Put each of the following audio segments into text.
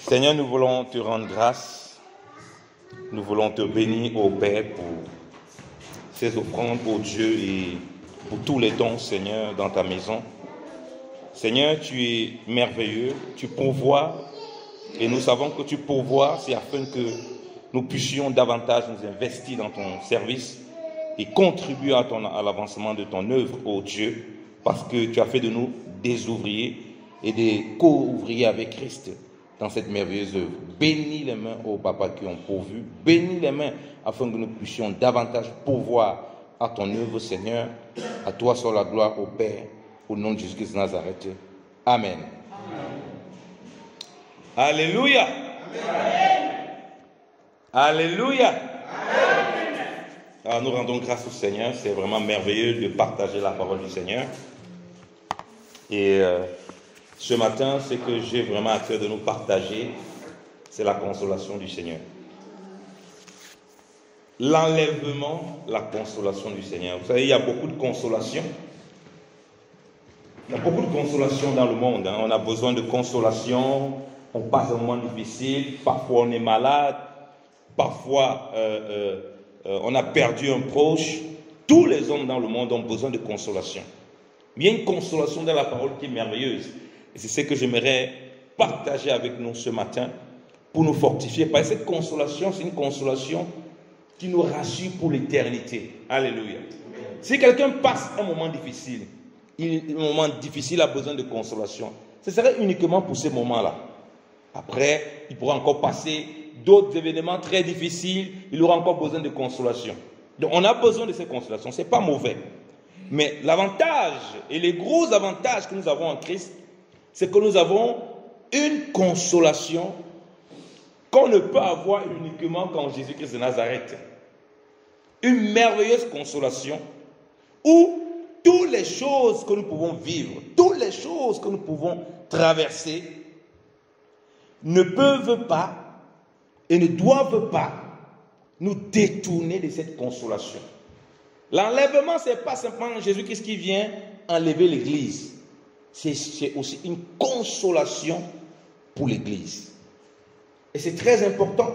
Seigneur, nous voulons te rendre grâce. Nous voulons te bénir, ô Père, pour ces offrandes, ô Dieu, et pour tous les dons, Seigneur, dans ta maison. Seigneur, tu es merveilleux, tu pourvois, et nous savons que tu pourvois, c'est afin que nous puissions davantage nous investir dans ton service et contribuer à l'avancement de ton œuvre, ô Dieu, parce que tu as fait de nous des ouvriers et des co-ouvriers avec Christ dans cette merveilleuse œuvre. Bénis les mains, ô Papa, qui ont pourvu. Bénis les mains afin que nous puissions davantage pourvoir à ton œuvre, Seigneur. À toi soit la gloire, ô Père, au nom de Jésus-Christ de Nazareth. Amen. Alléluia. Amen. Alléluia. Amen. Alors nous rendons grâce au Seigneur. C'est vraiment merveilleux de partager la parole du Seigneur. Et ce matin, ce que j'ai vraiment à cœur de nous partager, c'est la consolation du Seigneur. L'enlèvement, la consolation du Seigneur. Vous savez, il y a beaucoup de consolation. Il y a beaucoup de consolation dans le monde. On a besoin de consolation. On passe un moment difficile. Parfois, on est malade. Parfois, on a perdu un proche. Tous les hommes dans le monde ont besoin de consolation. Mais il y a une consolation dans la parole qui est merveilleuse. Et c'est ce que j'aimerais partager avec nous ce matin pour nous fortifier. Parce que cette consolation, c'est une consolation qui nous rassure pour l'éternité. Alléluia. Si quelqu'un passe un moment difficile, a besoin de consolation, ce serait uniquement pour ces moments-là. Après, il pourra encore passer d'autres événements très difficiles, il aura encore besoin de consolation. Donc on a besoin de ces consolations, ce n'est pas mauvais. Mais l'avantage et les gros avantages que nous avons en Christ, c'est que nous avons une consolation qu'on ne peut avoir uniquement qu'en Jésus-Christ de Nazareth. Une merveilleuse consolation où toutes les choses que nous pouvons vivre, toutes les choses que nous pouvons traverser ne peuvent pas et ne doivent pas nous détourner de cette consolation. L'enlèvement, ce n'est pas simplement Jésus-Christ qui vient enlever l'Église. C'est aussi une consolation pour l'Église. Et c'est très important.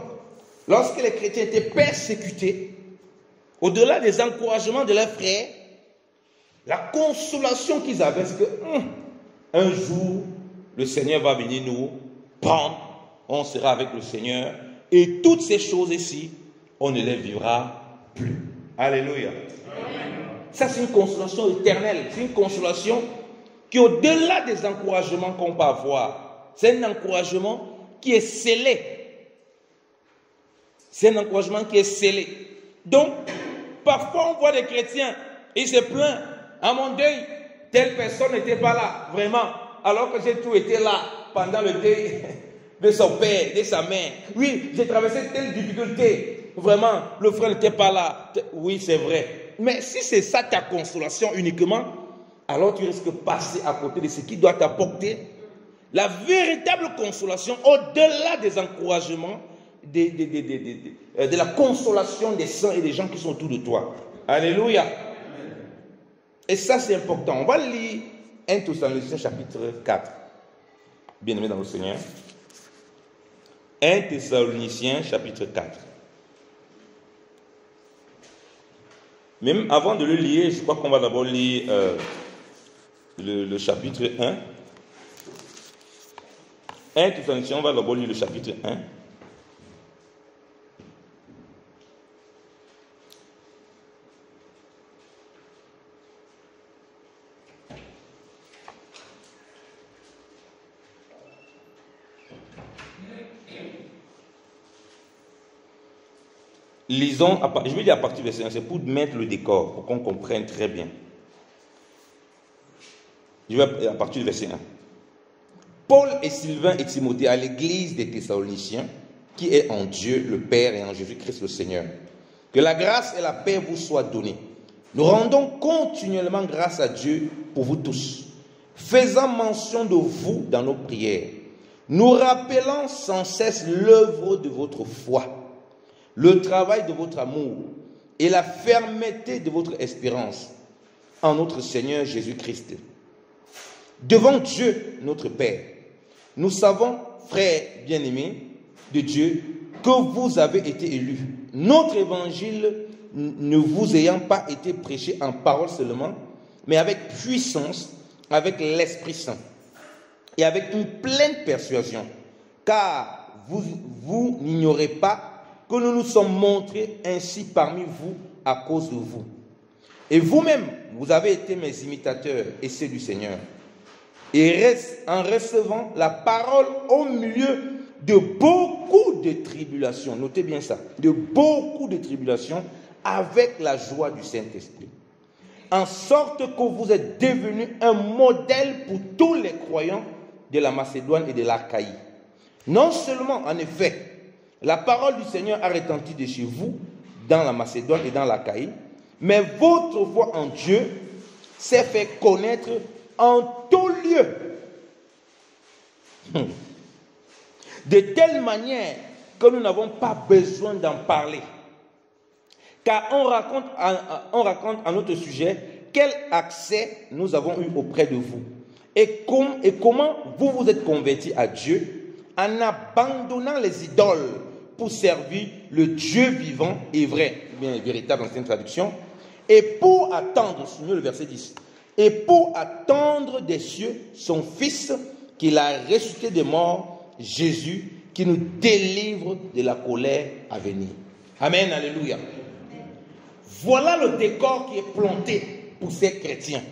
Lorsque les chrétiens étaient persécutés, au-delà des encouragements de leurs frères, la consolation qu'ils avaient, c'est que un jour, le Seigneur va venir nous prendre, on sera avec le Seigneur, et toutes ces choses ici, on ne les vivra plus. Alléluia. Amen. Ça, c'est une consolation éternelle. C'est une consolation qui, au-delà des encouragements qu'on peut avoir, c'est un encouragement qui est scellé. C'est un encouragement qui est scellé. Donc, parfois, on voit des chrétiens, ils se plaignent. À mon deuil, telle personne n'était pas là, vraiment, alors que j'ai tout été là pendant le deuil de son père, de sa mère. Oui, j'ai traversé telle difficulté. Vraiment, le frère n'était pas là. Oui, c'est vrai. Mais si c'est ça ta consolation uniquement, alors tu risques de passer à côté de ce qui doit t'apporter la véritable consolation au-delà des encouragements, de la consolation des saints et des gens qui sont autour de toi. Alléluia. Et ça, c'est important. On va lire 1 Thessaloniciens chapitre 4. Bien-aimés dans le Seigneur. 1 Thessaloniciens chapitre 4. Même avant de le lire, je crois qu'on va d'abord lire le chapitre 1. 1 Thessaloniciens, on va d'abord lire le chapitre 1. Lisons, je vais dire à partir du verset 1, c'est pour mettre le décor, pour qu'on comprenne très bien. Je vais à partir du verset 1. Paul et Sylvain et Timothée à l'église des Thessaloniciens, qui est en Dieu le Père et en Jésus-Christ le Seigneur. Que la grâce et la paix vous soient données. Nous rendons continuellement grâce à Dieu pour vous tous, faisant mention de vous dans nos prières, nous rappelant sans cesse l'œuvre de votre foi, le travail de votre amour et la fermeté de votre espérance en notre Seigneur Jésus-Christ. Devant Dieu, notre Père, nous savons frères bien-aimés de Dieu, que vous avez été élus. Notre évangile ne vous ayant pas été prêché en parole seulement, mais avec puissance, avec l'Esprit Saint et avec une pleine persuasion. Car vous n'ignorez pas que nous nous sommes montrés ainsi parmi vous à cause de vous. Et vous-même, vous avez été mes imitateurs et ceux du Seigneur. Et en recevant la parole au milieu de beaucoup de tribulations, notez bien ça, de beaucoup de tribulations, avec la joie du Saint-Esprit. En sorte que vous êtes devenus un modèle pour tous les croyants de la Macédoine et de l'Achaïe. Non seulement, en effet, la parole du Seigneur a retenti de chez vous, dans la Macédoine et dans l'Achaïe, mais votre foi en Dieu s'est fait connaître en tout lieu. De telle manière que nous n'avons pas besoin d'en parler. Car on raconte à notre sujet quel accès nous avons eu auprès de vous. Et comment vous vous êtes convertis à Dieu en abandonnant les idoles pour servir le Dieu vivant et vrai, bien véritable dans cette traduction, et pour attendre, signez le verset 10, et pour attendre des cieux son Fils qu'il a ressuscité des morts, Jésus, qui nous délivre de la colère à venir. Amen, alléluia. Voilà le décor qui est planté pour ces chrétiens.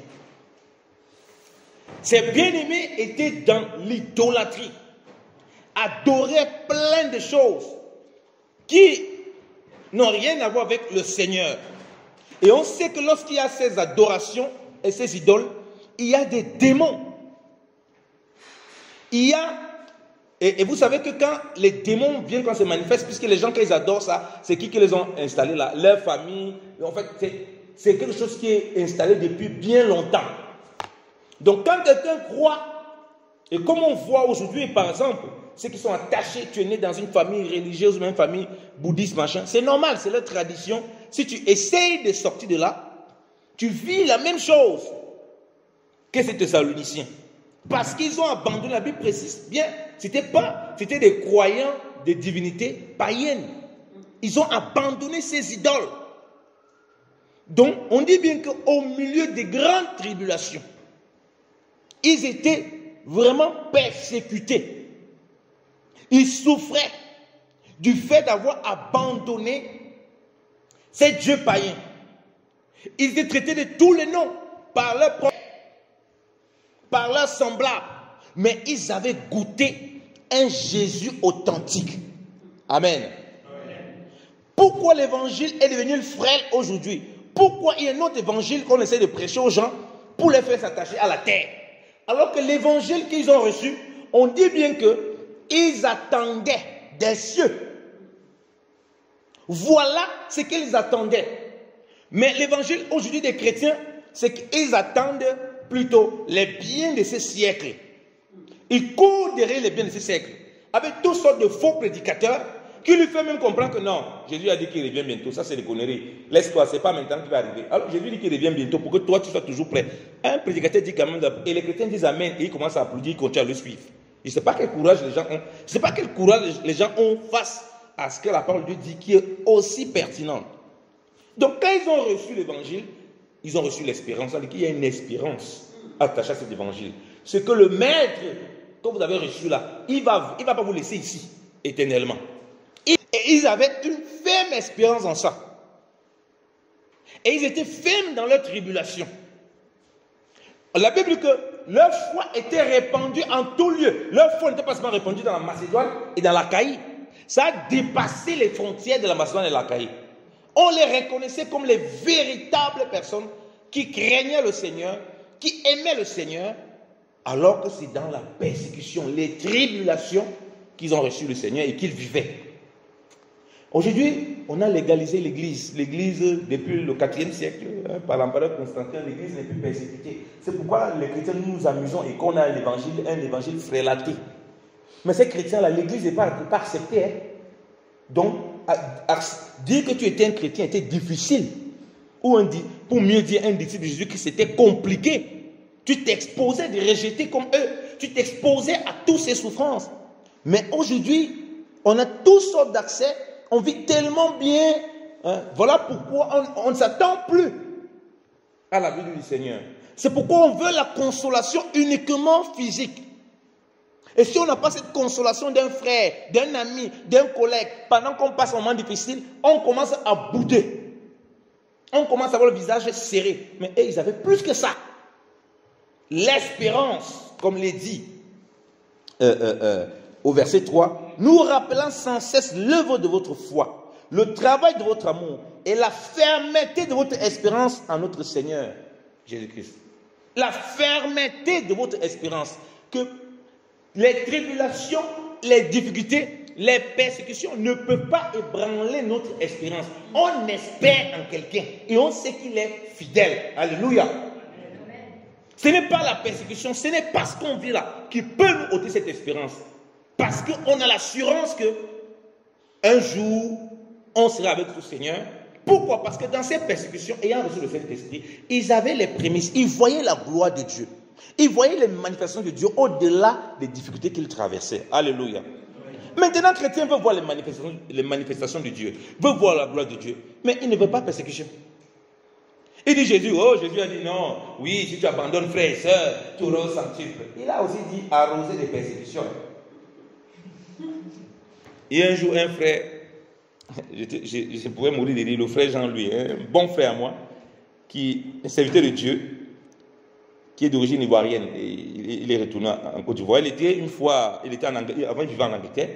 Ces bien-aimés étaient dans l'idolâtrie, adoraient plein de choses qui n'ont rien à voir avec le Seigneur. Et on sait que lorsqu'il y a ces adorations et ces idoles, il y a des démons. Et vous savez que quand les démons viennent, quand se manifestent, puisque les gens, quand ils adorent ça, c'est qui les ont installés là? Leur famille. En fait, c'est quelque chose qui est installé depuis bien longtemps. Donc quand quelqu'un croit, et comme on voit aujourd'hui, par exemple, ceux qui sont attachés, tu es né dans une famille religieuse, même famille bouddhiste, machin, c'est normal, c'est leur tradition. Si tu essayes de sortir de là, tu vis la même chose que ces Thessaloniciens. Parce qu'ils ont abandonné, la Bible précise bien, c'était des croyants des divinités païennes. Ils ont abandonné ces idoles. Donc, on dit bien qu'au milieu des grandes tribulations, ils étaient vraiment persécutés. Ils souffraient du fait d'avoir abandonné ces dieux païens. Ils étaient traités de tous les noms par leurs prophètes, par leurs semblables. Mais ils avaient goûté un Jésus authentique. Amen. Pourquoi l'évangile est devenu frêle aujourd'hui? Pourquoi il y a un autre évangile qu'on essaie de prêcher aux gens pour les faire s'attacher à la terre? Alors que l'évangile qu'ils ont reçu, on dit bien qu'ils attendaient des cieux. Voilà ce qu'ils attendaient. Mais l'évangile aujourd'hui des chrétiens, c'est qu'ils attendent plutôt les biens de ce siècle. Ils courent derrière les biens de ce siècle, avec toutes sortes de faux prédicateurs qui lui font même comprendre que non, Jésus a dit qu'il revient bientôt. Ça, c'est des conneries. Laisse-toi, c'est pas maintenant qu'il va arriver. Alors Jésus dit qu'il revient bientôt pour que toi, tu sois toujours prêt. Un prédicateur dit quand même, et les chrétiens disent Amen, et ils commencent à applaudir, ils continuent à le suivre. Je ne sais pas quel courage les gens ont. Je ne sais pas quel courage les gens ont face à ce que la parole de Dieu dit, qui est aussi pertinente. Donc, quand ils ont reçu l'évangile, ils ont reçu l'espérance. C'est-à-dire qu'il y a une espérance attachée à cet évangile. Ce que le maître que vous avez reçu là, il ne va pas vous laisser ici éternellement. Et ils avaient une ferme espérance en ça. Et ils étaient fermes dans leur tribulation. La Bible dit que leur foi était répandue en tout lieu. Leur foi n'était pas seulement répandue dans la Macédoine et dans l'Achaïe. Ça a dépassé les frontières de la Macédoine et de l'Achaïe. On les reconnaissait comme les véritables personnes qui craignaient le Seigneur, qui aimaient le Seigneur, alors que c'est dans la persécution, les tribulations qu'ils ont reçu le Seigneur et qu'ils vivaient. Aujourd'hui, on a légalisé l'Église. L'Église, depuis le 4e siècle, par l'empereur Constantin, l'Église n'est plus persécutée. C'est pourquoi les chrétiens, nous nous amusons et qu'on a un évangile frélaté. Mais ces chrétiens-là, l'Église n'est pas acceptée. Hein. Donc, dire que tu étais un chrétien était difficile. Ou pour mieux dire, un disciple de Jésus, que c'était compliqué. Tu t'exposais de rejeter comme eux. Tu t'exposais à toutes ces souffrances. Mais aujourd'hui, on a toutes sortes d'accès, on vit tellement bien. Hein. Voilà pourquoi on ne s'attend plus à la venue du Seigneur. C'est pourquoi on veut la consolation uniquement physique. Et si on n'a pas cette consolation d'un frère, d'un ami, d'un collègue, pendant qu'on passe un moment difficile, on commence à bouder. On commence à avoir le visage serré. Mais eux, ils avaient plus que ça. L'espérance, comme l'est dit au verset 3, nous rappelant sans cesse l'œuvre de votre foi, le travail de votre amour et la fermeté de votre espérance en notre Seigneur Jésus-Christ. La fermeté de votre espérance. Que les tribulations, les difficultés, les persécutions ne peuvent pas ébranler notre espérance. On espère en quelqu'un et on sait qu'il est fidèle. Alléluia. Ce n'est pas la persécution, ce n'est pas ce qu'on vit là qui peut nous ôter cette espérance. Parce qu'on a l'assurance que un jour, on sera avec le Seigneur. Pourquoi? Parce que dans ces persécutions, ayant reçu le Saint-Esprit, ils avaient les prémices, ils voyaient la gloire de Dieu. Ils voyaient les manifestations de Dieu au-delà des difficultés qu'ils traversaient. Alléluia. Maintenant, le chrétien veut voir les manifestations de Dieu, veut voir la gloire de Dieu, mais il ne veut pas persécution. Il dit Jésus, Jésus a dit non, oui, si tu abandonnes frère et soeur, tu auras au centuple. Il a aussi dit arroser des persécutions. Et un jour, un frère, je pouvais mourir de rire, le frère Jean-Louis, un bon frère à moi, qui est serviteur de Dieu, qui est d'origine ivoirienne, et il est retourné en Côte d'Ivoire. Il était une fois, avant il vivait en Angleterre.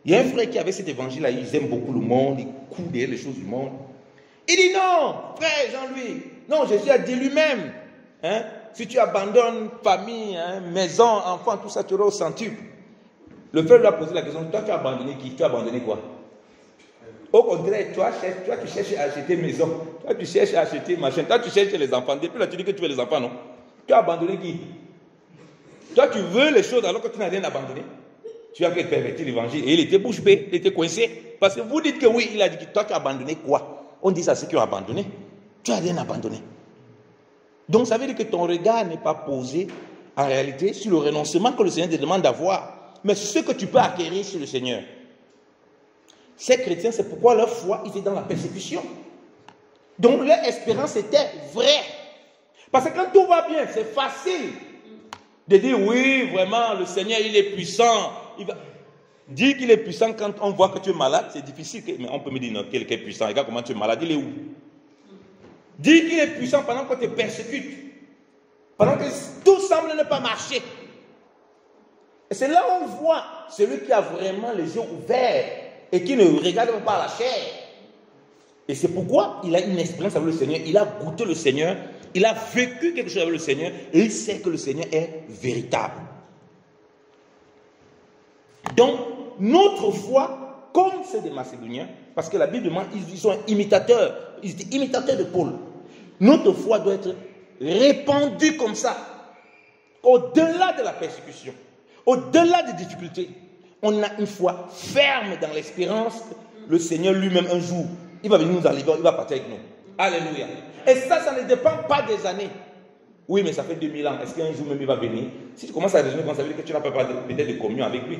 Il y a un frère qui avait cet évangile-là, il aime beaucoup le monde, il court derrière les choses du monde. Il dit non, frère Jean-Louis, non, Jésus a dit lui-même, hein, si tu abandonnes famille, hein, maison, enfant, tout ça, tu auras au centuple. Le frère lui a posé la question, toi tu as abandonné qui? Tu as abandonné quoi? Au contraire, toi tu cherches à acheter maison, toi tu cherches à acheter machin, toi tu cherches les enfants. Depuis là tu dis que tu veux les enfants, non? Tu as abandonné qui? Toi tu veux les choses alors que tu n'as rien abandonné. Tu as fait pervertir l'évangile. Et il était bouche bée, il était coincé. Parce que vous dites que oui, il a dit que toi tu as abandonné quoi? On dit ça à ceux qui ont abandonné. Tu n'as rien abandonné. Donc ça veut dire que ton regard n'est pas posé en réalité sur le renoncement que le Seigneur te demande d'avoir, mais ce que tu peux acquérir sur le Seigneur. Ces chrétiens, c'est pourquoi leur foi était dans la persécution. Donc leur espérance était vraie. Parce que quand tout va bien, c'est facile de dire oui, vraiment, le Seigneur, il est puissant. Dire qu'il est puissant quand on voit que tu es malade, c'est difficile. Mais on peut me dire, non, quelqu'un est puissant. Regarde comment tu es malade, il est où? Dire qu'il est puissant pendant qu'on te persécute. Pendant que tout semble ne pas marcher. Et c'est là où on voit celui qui a vraiment les yeux ouverts et qui ne regarde pas la chair. Et c'est pourquoi il a une expérience avec le Seigneur, il a goûté le Seigneur, il a vécu quelque chose avec le Seigneur et il sait que le Seigneur est véritable. Donc, notre foi, comme celle des Macédoniens, parce que la Bible demande, ils sont imitateurs, ils étaient imitateurs de Paul. Notre foi doit être répandue comme ça, au-delà de la persécution, au-delà des difficultés. On a une foi ferme dans l'espérance que le Seigneur lui-même un jour, il va venir nous enlever, il va partir avec nous. Alléluia. Et ça ne dépend pas des années. Oui, mais ça fait 2000 ans. Est-ce qu'un jour même il va venir? Si tu commences à raisonner, ça veut dire que tu n'as pas peut-être de communion avec lui.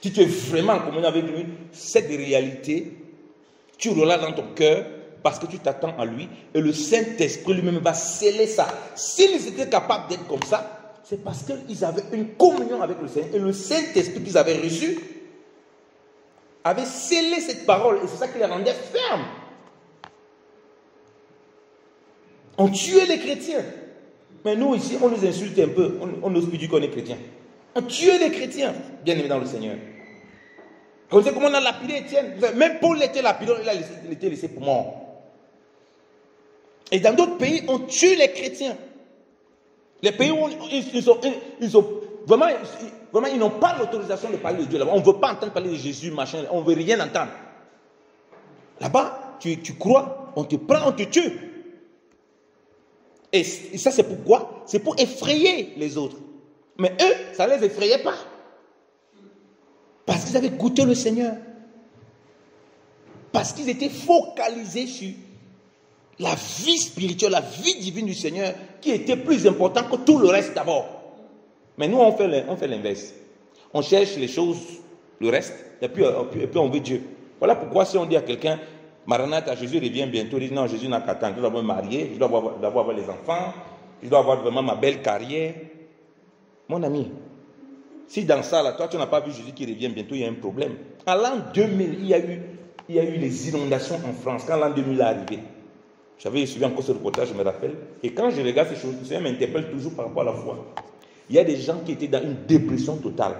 Si tu es vraiment en communion avec lui, cette réalité, tu l'auras dans ton cœur parce que tu t'attends à lui et le Saint-Esprit lui-même va sceller ça. S'ils étaient capables d'être comme ça, c'est parce qu'ils avaient une communion avec le Seigneur et le Saint-Esprit qu'ils avaient reçu avait scellé cette parole et c'est ça qui les rendait fermes. On tuait les chrétiens. Mais nous ici, on nous insulte un peu. On n'ose plus dire qu'on est chrétien. On tuait les chrétiens, bien aimés dans le Seigneur. Vous savez comment on a lapidé Étienne? Même Paul était lapidé, il était laissé pour mort. Et dans d'autres pays, on tue les chrétiens. Les pays où vraiment, ils n'ont pas l'autorisation de parler de Dieu là-bas. On ne veut pas entendre parler de Jésus, machin. On ne veut rien entendre. Là-bas, tu crois, on te prend, on te tue. Et ça, c'est pourquoi? C'est pour effrayer les autres. Mais eux, ça ne les effrayait pas. Parce qu'ils avaient goûté le Seigneur. Parce qu'ils étaient focalisés sur la vie spirituelle, la vie divine du Seigneur, qui était plus importante que tout le reste d'abord. Mais nous, on fait l'inverse. On cherche les choses, le reste, et puis on veut Dieu. Voilà pourquoi si on dit à quelqu'un, Maranatha, Jésus revient bientôt, il dit non, Jésus n'a qu'à attendre, je dois me marier, je dois avoir les enfants, je dois avoir vraiment ma belle carrière. Mon ami, si dans ça, là, toi, tu n'as pas vu Jésus qui revient bientôt, il y a un problème. En l'an 2000, il y a eu les inondations en France, quand l'an 2000 est arrivé. J'avais suivi encore ce reportage, je me rappelle. Et quand je regarde ces choses, ça m'interpelle toujours par rapport à la foi. Il y a des gens qui étaient dans une dépression totale.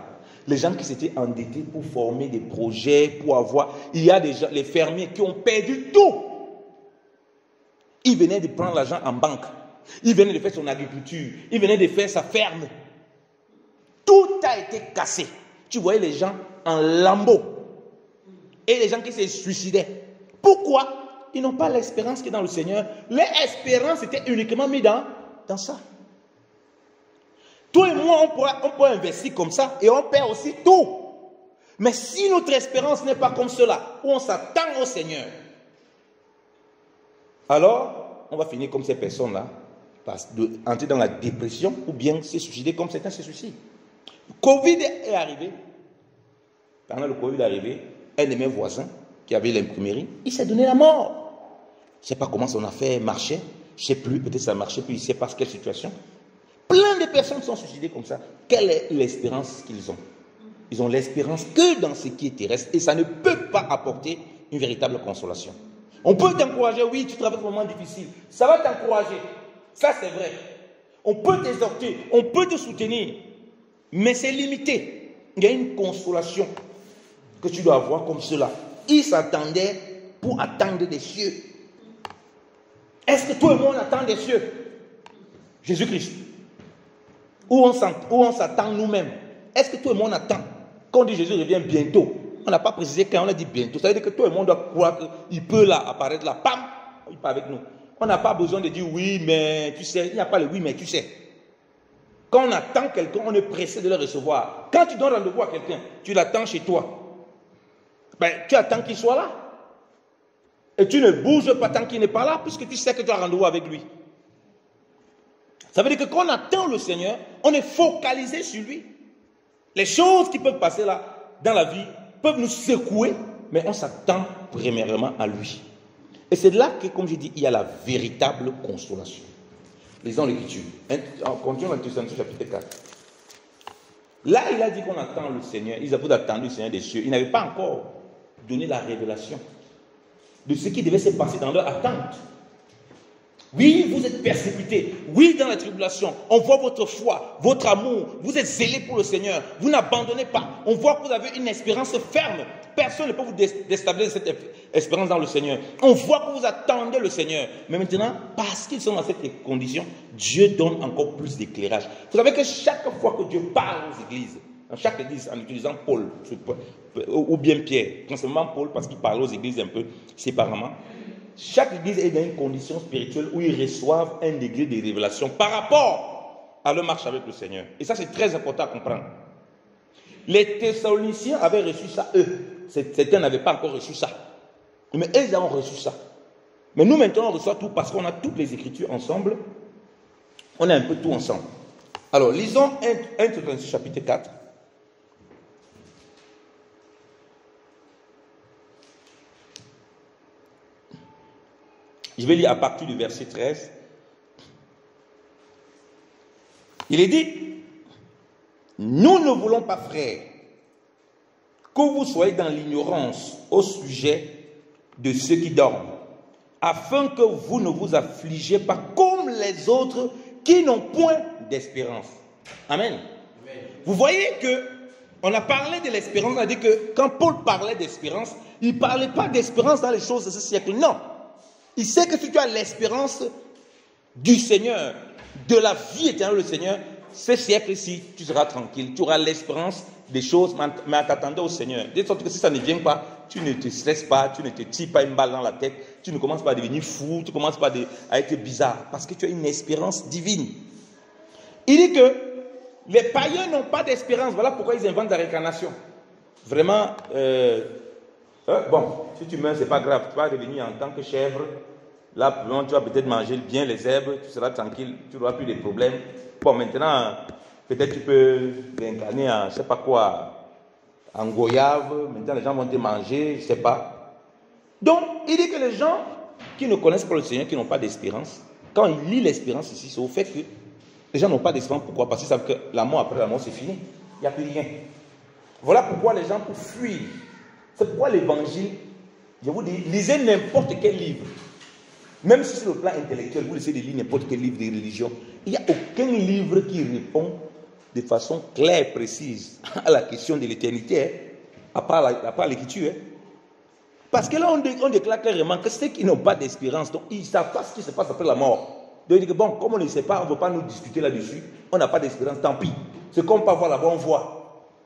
Les gens qui s'étaient endettés pour former des projets, pour avoir... Il y a des gens, les fermiers qui ont perdu tout. Ils venaient de prendre l'argent en banque. Ils venaient de faire son agriculture. Ils venaient de faire sa ferme. Tout a été cassé. Tu voyais les gens en lambeaux. Et les gens qui se suicidaient. Pourquoi? Ils n'ont pas l'espérance qui est dans le Seigneur. L'espérance était uniquement mise dans ça. Toi et moi, on peut investir comme ça et on perd aussi tout. Mais si notre espérance n'est pas comme cela, où on s'attend au Seigneur, alors on va finir comme ces personnes-là, entrer dans la dépression ou bien se suicider comme certains se suicident. Covid est arrivé. Pendant le Covid est arrivé, un de mes voisins qui avait l'imprimerie, il s'est donné la mort. Je ne sais pas comment son affaire marchait. Je ne sais plus, peut-être ça ne marchait plus, il ne sait pas quelle situation. Plein de personnes sont suicidées comme ça. Quelle est l'espérance qu'ils ont? Ils ont l'espérance que dans ce qui est terrestre et ça ne peut pas apporter une véritable consolation. On peut t'encourager, oui, tu traverses un moment difficile. Ça va t'encourager. Ça, c'est vrai. On peut t'exhorter, on peut te soutenir. Mais c'est limité. Il y a une consolation que tu dois avoir comme cela. Ils s'attendaient pour attendre des cieux. Est-ce que tout le monde attend des cieux? Jésus-Christ. Où on s'attend nous-mêmes. Est-ce que tout le monde attend? Quand on dit Jésus revient bientôt, on n'a pas précisé quand on a dit bientôt. Ça veut dire que tout le monde doit croire qu'il peut là apparaître là. Pam, il part avec nous. On n'a pas besoin de dire oui, mais tu sais. Il n'y a pas le oui, mais tu sais. Quand on attend quelqu'un, on est pressé de le recevoir. Quand tu donnes rendez-vous à quelqu'un, tu l'attends chez toi. Ben, tu attends qu'il soit là. Et tu ne bouges pas tant qu'il n'est pas là, puisque tu sais que tu as rendez-vous avec lui. Ça veut dire que quand on attend le Seigneur, on est focalisé sur lui. Les choses qui peuvent passer là, dans la vie, peuvent nous secouer, mais on s'attend premièrement à lui. Et c'est là que, comme je dis, il y a la véritable consolation. Lisons l'Écriture. On continue dans Thessaloniciens chapitre 4. Là, il a dit qu'on attend le Seigneur. Ils avaient attendu le Seigneur des cieux. Ils n'avaient pas encore donné la révélation de ce qui devait se passer dans leur attente. Oui, vous êtes persécutés. Oui, dans la tribulation, on voit votre foi, votre amour. Vous êtes zélés pour le Seigneur. Vous n'abandonnez pas. On voit que vous avez une espérance ferme. Personne ne peut vous déstabiliser cette espérance dans le Seigneur. On voit que vous attendez le Seigneur. Mais maintenant, parce qu'ils sont dans cette condition, Dieu donne encore plus d'éclairage. Vous savez que chaque fois que Dieu parle aux églises, dans chaque église, en utilisant Paul, ou bien Pierre, principalement Paul, parce qu'il parle aux églises un peu séparément, chaque église est dans une condition spirituelle où ils reçoivent un degré de révélation par rapport à leur marche avec le Seigneur. Et ça, c'est très important à comprendre. Les Thessaloniciens avaient reçu ça, eux. Certains n'avaient pas encore reçu ça. Mais eux, ils ont reçu ça. Mais nous, maintenant, on reçoit tout parce qu'on a toutes les Écritures ensemble. On a un peu tout ensemble. Alors, lisons 1 Thessaloniciens chapitre 4. Je vais lire à partir du verset 13. Il est dit, nous ne voulons pas, frères, que vous soyez dans l'ignorance au sujet de ceux qui dorment, afin que vous ne vous affligez pas comme les autres qui n'ont point d'espérance. Amen. Amen. Vous voyez que on a parlé de l'espérance, on a dit que quand Paul parlait d'espérance, il ne parlait pas d'espérance dans les choses de ce siècle, non. Il sait que si tu as l'espérance du Seigneur, de la vie éternelle du Seigneur, ce siècle-ci, tu seras tranquille. Tu auras l'espérance des choses, mais en t'attendant au Seigneur. De sorte que si ça ne vient pas, tu ne te stresses pas, tu ne te tires pas une balle dans la tête, tu ne commences pas à devenir fou, tu ne commences pas à être bizarre, parce que tu as une espérance divine. Il dit que les païens n'ont pas d'espérance. Voilà pourquoi ils inventent la réincarnation. Vraiment... bon, si tu meurs, ce n'est pas grave. Tu vas revenir en tant que chèvre. Là, tu vas peut-être manger bien les herbes. Tu seras tranquille. Tu n'auras plus de problèmes. Bon, maintenant, Peut-être tu peux réincarner en, je ne sais pas quoi, en goyave. Maintenant, les gens vont te manger, je ne sais pas. Donc, il dit que les gens qui ne connaissent pas le Seigneur, qui n'ont pas d'espérance, quand ils lisent l'espérance ici, c'est au fait que les gens n'ont pas d'espérance. Pourquoi? Parce qu'ils savent que la mort après la mort, c'est fini. Il n'y a plus rien. Voilà pourquoi les gens, pour fuir, c'est pourquoi l'évangile, je vous dis, lisez n'importe quel livre. Même si sur le plan intellectuel, vous essayez de lire n'importe quel livre de religion, il n'y a aucun livre qui répond de façon claire, précise à la question de l'éternité, à part l'écriture. Parce que là, on déclare clairement que ceux qui n'ont pas d'espérance, donc ils ne savent pas ce qui se passe après la mort. Donc ils disent que bon, comme on ne sait pas, on ne veut pas nous discuter là-dessus, on n'a pas d'espérance, tant pis. C'est comme pas voir là-bas, on voit.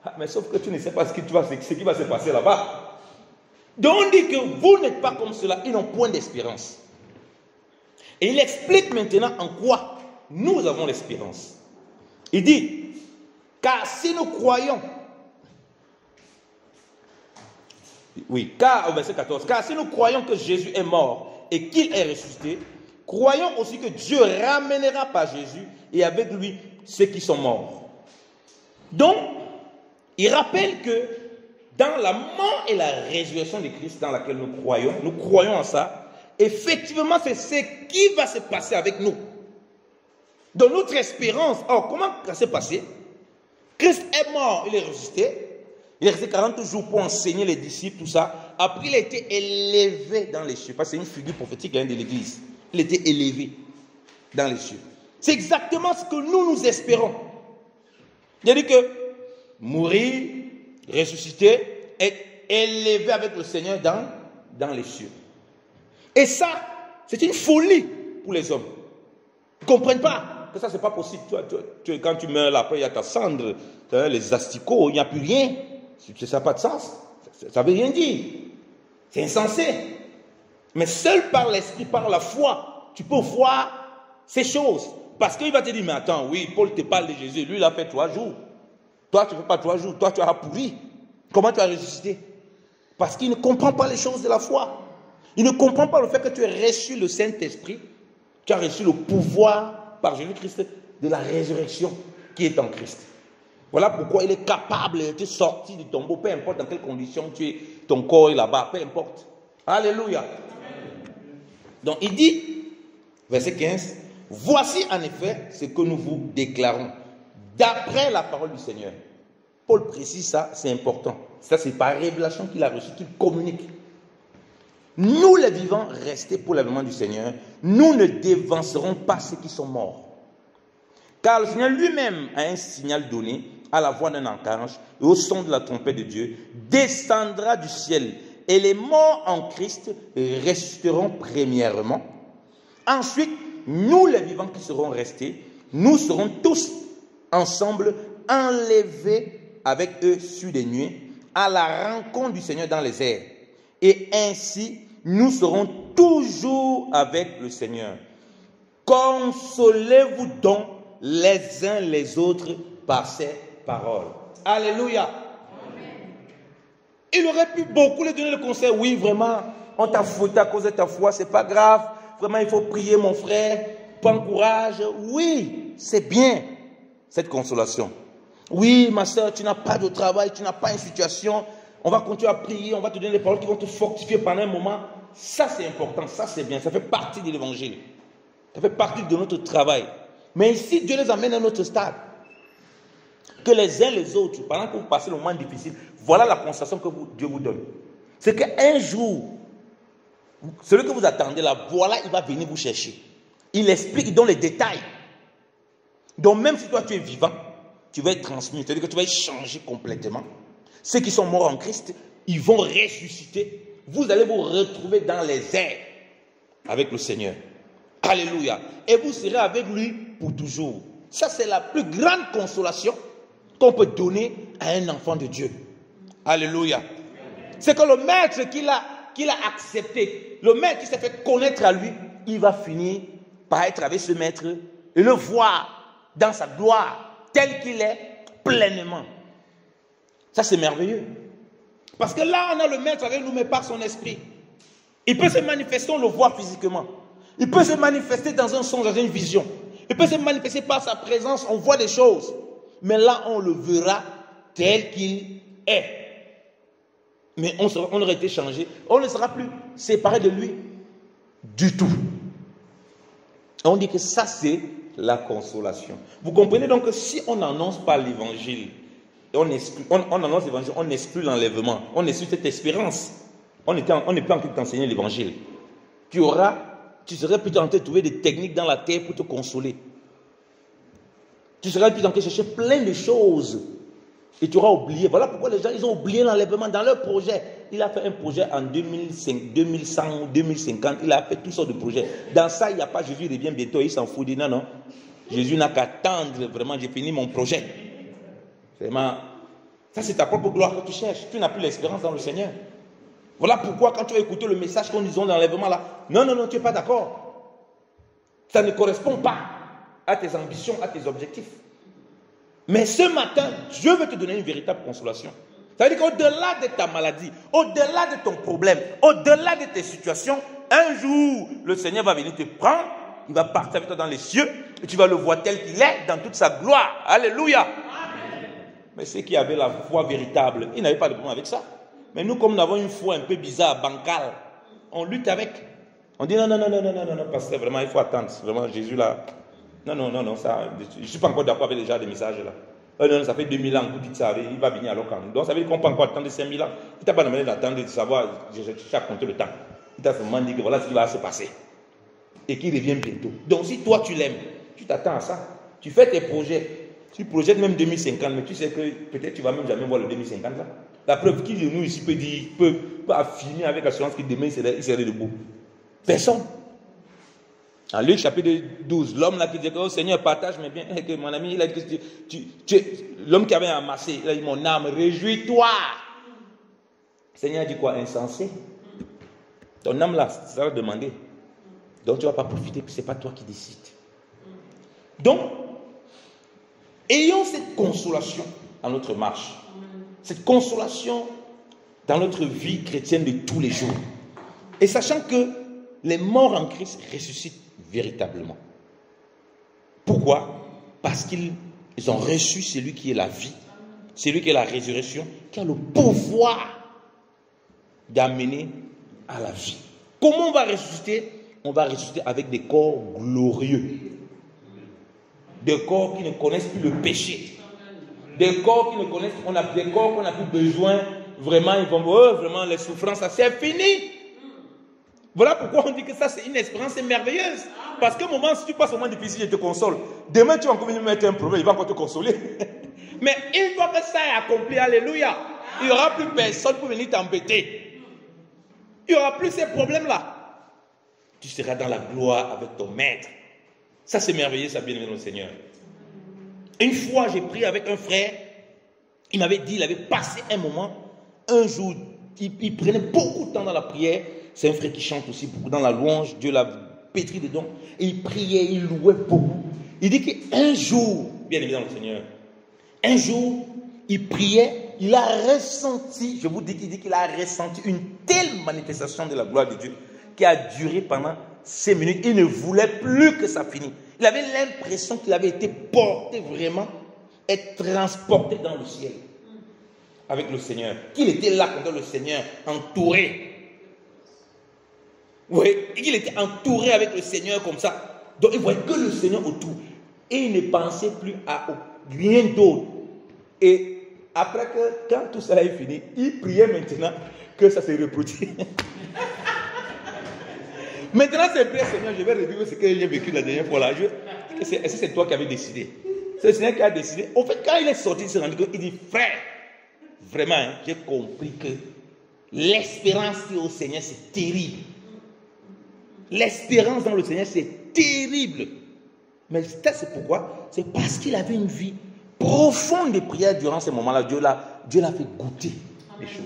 Ah, mais sauf que tu ne sais pas ce qui va se passer là-bas. Donc on dit que vous n'êtes pas comme cela, ils n'ont point d'espérance. Et il explique maintenant en quoi nous avons l'espérance. Il dit, car si nous croyons, oui, car, au verset 14, car si nous croyons que Jésus est mort et qu'il est ressuscité, croyons aussi que Dieu ramènera par Jésus et avec lui ceux qui sont morts. Donc, il rappelle que dans la mort et la résurrection de Christ dans laquelle nous croyons en ça. Effectivement, c'est ce qui va se passer avec nous. Dans notre espérance, alors comment ça s'est passé? Christ est mort, il est ressuscité. Il est resté 40 jours pour enseigner les disciples, tout ça. Après, il a été élevé dans les cieux. Parce que c'est une figure prophétique de l'Église. Il était élevé dans les cieux. C'est exactement ce que nous espérons. Il a dit que mourir, ressusciter, être élevé avec le Seigneur dans les cieux. Et ça, c'est une folie pour les hommes. Ils ne comprennent pas que ça, ce n'est pas possible. Quand tu meurs là, après, il y a ta cendre, les asticots, il n'y a plus rien. Ça n'a pas de sens. Ça ne veut rien dire. C'est insensé. Mais seul par l'esprit, par la foi, tu peux voir ces choses. Parce qu'il va te dire, mais attends, oui, Paul te parle de Jésus. Lui, il a fait 3 jours. Toi, tu ne fais pas 3 jours. Toi, tu as pourri. Comment tu as ressuscité? Parce qu'il ne comprend pas les choses de la foi. Il ne comprend pas le fait que tu as reçu le Saint-Esprit, tu as reçu le pouvoir par Jésus-Christ de la résurrection qui est en Christ. Voilà pourquoi il est capable de te sortir du tombeau, peu importe dans quelles conditions tu es, ton corps est là-bas, peu importe. Alléluia. Donc il dit, verset 15, voici en effet ce que nous vous déclarons, d'après la parole du Seigneur. Paul précise ça, c'est important. Ça, c'est par révélation qu'il a reçu, qu'il communique. Nous, les vivants, restés pour l'avènement du Seigneur, nous ne dévancerons pas ceux qui sont morts. Car le Seigneur lui-même a un signal donné à la voix d'un archange et au son de la trompette de Dieu, descendra du ciel et les morts en Christ ressusciteront premièrement. Ensuite, nous, les vivants qui seront restés, nous serons tous ensemble enlevés avec eux sur des nuées à la rencontre du Seigneur dans les airs. Et ainsi, nous serons toujours avec le Seigneur. Consolez-vous donc les uns les autres par ces paroles. Alléluia. Amen. Il aurait pu beaucoup lui donner le conseil. Oui, vraiment, on t'a fouetté à cause de ta foi, c'est pas grave. Vraiment, il faut prier, mon frère. Prends courage. Oui, c'est bien, cette consolation. Oui, ma soeur, tu n'as pas de travail, tu n'as pas une situation. On va continuer à prier, on va te donner des paroles qui vont te fortifier pendant un moment. Ça, c'est important, ça, c'est bien. Ça fait partie de l'évangile. Ça fait partie de notre travail. Mais ici, Dieu les amène à un autre stade. Que les uns les autres, pendant que vous passez le moment difficile, voilà la consolation que Dieu vous donne. C'est qu'un jour, celui que vous attendez là, voilà, il va venir vous chercher. Il explique, il donne les détails. Donc même si toi tu es vivant, tu vas être transmis, c'est-à-dire que tu vas être changé complètement. Ceux qui sont morts en Christ, ils vont ressusciter. Vous allez vous retrouver dans les airs avec le Seigneur. Alléluia. Et vous serez avec lui pour toujours. Ça, c'est la plus grande consolation qu'on peut donner à un enfant de Dieu. Alléluia. C'est que le maître qu'il a accepté, le maître qui s'est fait connaître à lui, il va finir par être avec ce maître et le voir dans sa gloire, tel qu'il est pleinement. Ça, c'est merveilleux. Parce que là, on a le maître avec nous, mais par son esprit. Il peut se manifester, on le voit physiquement. Il peut se manifester dans un songe, dans une vision. Il peut se manifester par sa présence, on voit des choses. Mais là, on le verra tel qu'il est. Mais on aurait été changé. On ne sera plus séparé de lui du tout. On dit que ça, c'est la consolation. Vous comprenez donc que si on n'annonce pas l'évangile, on annonce l'évangile, on exclut l'enlèvement, on exclut cette espérance. On n'est pas en train de t'enseigner l'évangile. Tu serais plutôt en train de trouver des techniques dans la terre pour te consoler. Tu serais plutôt en train de chercher plein de choses. Et tu auras oublié. Voilà pourquoi les gens, ils ont oublié l'enlèvement dans leur projet. Il a fait un projet en 2005, 2100, 2050. Il a fait toutes sortes de projets. Dans ça, il n'y a pas Jésus revient bientôt. Il s'en fout. Il dit non, non. Jésus n'a qu'à attendre. Vraiment, j'ai fini mon projet. Vraiment. Ça, c'est ta propre gloire que tu cherches. Tu n'as plus l'espérance dans le Seigneur. Voilà pourquoi, quand tu as écouté le message qu'on nous a dans l'enlèvement là, non, non, non, tu n'es pas d'accord. Ça ne correspond pas à tes ambitions, à tes objectifs. Mais ce matin, Dieu veut te donner une véritable consolation. Ça veut dire qu'au-delà de ta maladie, au-delà de ton problème, au-delà de tes situations, un jour, le Seigneur va venir te prendre, il va partir avec toi dans les cieux, et tu vas le voir tel qu'il est, dans toute sa gloire. Alléluia. Amen. Mais ceux qui avaient la foi véritable, ils n'avaient pas de problème avec ça. Mais nous, comme nous avons une foi un peu bizarre, bancale, on lutte avec. On dit non, non, non, non, non, non, non, parce que vraiment, il faut attendre. Vraiment, Jésus là. Non, non, non, non, ça, je ne suis pas encore d'accord avec les gens des messages là. Non, ça fait 2000 ans que tu savais, il va venir à l'occasion. Donc ça veut dire qu'on peut encore attendre 5000 ans. Il ne t'a pas demandé d'attendre, de savoir, je cherche à compter le temps. Il t'a seulement dit que voilà ce qui va se passer. Et qu'il revienne bientôt. Donc si toi tu l'aimes, tu t'attends à ça. Tu fais tes projets. Tu projettes même 2050, mais tu sais que peut-être tu ne vas même jamais voir le 2050 là. La preuve, qui de nous ici peut affirmer avec assurance que demain il serait debout? Personne. En Luc chapitre 12, l'homme là qui dit que oh Seigneur, partage mes biens, que mon ami, il a dit que l'homme qui avait amassé, il a dit mon âme, réjouis-toi. Seigneur a dit quoi? Insensé. Ton âme là, ça va demander. Donc tu ne vas pas profiter, puis ce n'est pas toi qui décides. Donc, ayons cette consolation dans notre marche. Cette consolation dans notre vie chrétienne de tous les jours. Et sachant que les morts en Christ ressuscitent véritablement. Pourquoi? Parce qu'ils ont reçu celui qui est la vie, celui qui est la résurrection, qui a le pouvoir d'amener à la vie. Comment on va ressusciter? On va ressusciter avec des corps glorieux. Des corps qui ne connaissent plus le péché. Des corps qui ne connaissent, des corps qu'on n'a plus besoin. Vraiment, ils vont voir, vraiment, les souffrances, ça c'est fini. Voilà pourquoi on dit que ça c'est une espérance merveilleuse. Parce qu'à un moment, si tu passes un moment difficile, je te console. Demain, tu vas encore venir mettre un problème, il va encore te consoler. Mais une fois que ça est accompli, alléluia, il n'y aura plus personne pour venir t'embêter. Il n'y aura plus ces problèmes-là. Tu seras dans la gloire avec ton maître. Ça c'est merveilleux, ça bien-aimé dans le Seigneur. Une fois, j'ai prié avec un frère, il m'avait dit, il avait passé un moment, un jour, il prenait beaucoup de temps dans la prière. C'est un frère qui chante aussi beaucoup dans la louange, Dieu l'a pétri de dons. Et il priait, il louait beaucoup. Il dit qu'un jour, bien évidemment le Seigneur, un jour, il priait, il a ressenti, je vous dis qu'il a ressenti une telle manifestation de la gloire de Dieu qui a duré pendant 5 minutes. Il ne voulait plus que ça finisse. Il avait l'impression qu'il avait été porté vraiment et transporté dans le ciel avec le Seigneur. Qu'il était là quand le Seigneur entouré. Oui, et qu'il était entouré avec le Seigneur comme ça. Donc il voyait que le Seigneur autour. Et il ne pensait plus à rien d'autre. Et après que, quand tout ça est fini, il priait maintenant que ça se reproduise. Maintenant, c'est prier, Seigneur, je vais revivre ce que j'ai vécu la dernière fois là. Est-ce que c'est toi qui avais décidé? C'est le Seigneur qui a décidé. Au fait, quand il est sorti, il s'est rendu compte, il dit, frère, vraiment, hein, j'ai compris que l'espérance qui est au Seigneur, c'est terrible. L'espérance dans le Seigneur, c'est terrible. Mais c'est pourquoi? C'est parce qu'il avait une vie profonde de prière durant ces moments-là. Dieu l'a fait goûter les choses.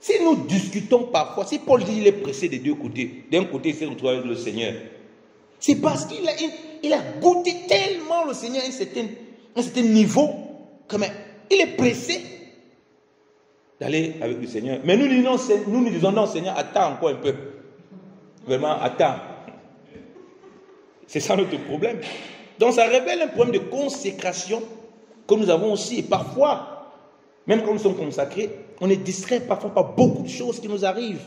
Si nous discutons parfois, si Paul dit qu'il est pressé des deux côtés, d'un côté il s'est retrouvé avec le Seigneur, c'est parce qu'il a goûté tellement le Seigneur à un certain niveau, comme il est pressé d'aller avec le Seigneur. Mais nous disons non, Seigneur, attends encore un peu. Vraiment, attends. C'est ça notre problème. Donc ça révèle un problème de consécration que nous avons aussi. Et parfois, même quand nous sommes consacrés, on est distrait parfois par beaucoup de choses qui nous arrivent.